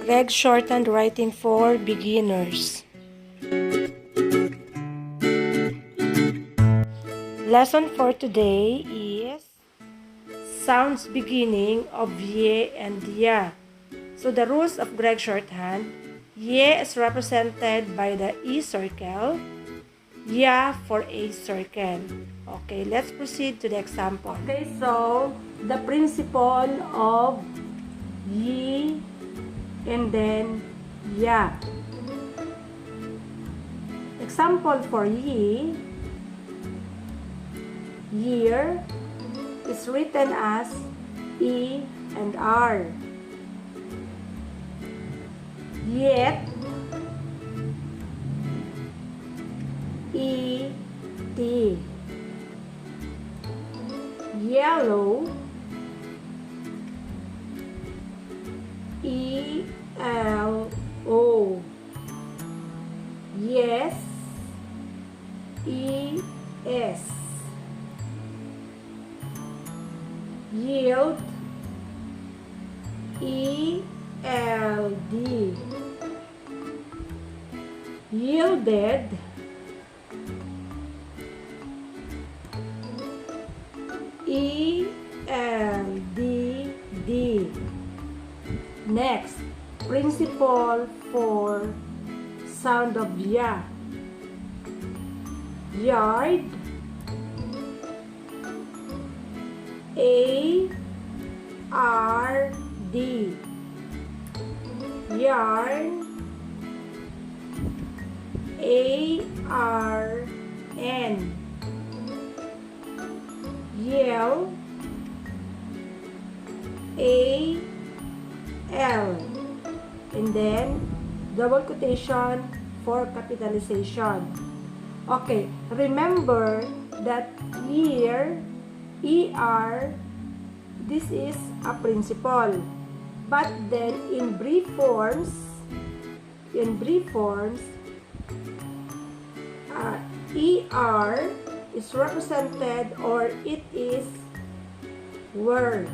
GREGG Shorthand Writing for Beginners. Lesson for today is sounds beginning of ye and ya. So the rules of GREGG Shorthand: ye is represented by the E circle, ya for a circle. Okay, let's proceed to the example. Okay, so the principle of ye and then ya. Example for ye, year is written as E and R. Yet, E, T. Yellow, E, L, O. Yes, E, S. Yield, E, L, D. Yielded, E, L, D, D. Next, principle for sound of ya. Yard, A, R, D. Yarn, A, R, N. Yell, A, L. And then, double quotation for capitalization. Okay, remember that here, ER, this is a principle. But then in brief forms, ER is represented, or it is were.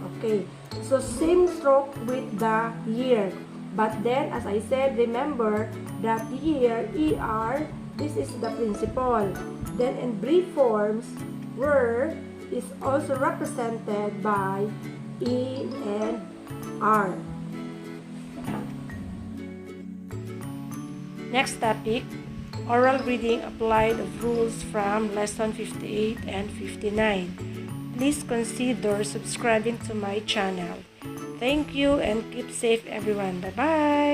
Okay, so same stroke with the year. But then, as I said, remember that here, ER, this is the principle. Then in brief forms, were is also represented by E and R. Next topic, oral reading applied of rules from lesson 58 and 59. Please consider subscribing to my channel. Thank you and keep safe everyone. Bye-bye.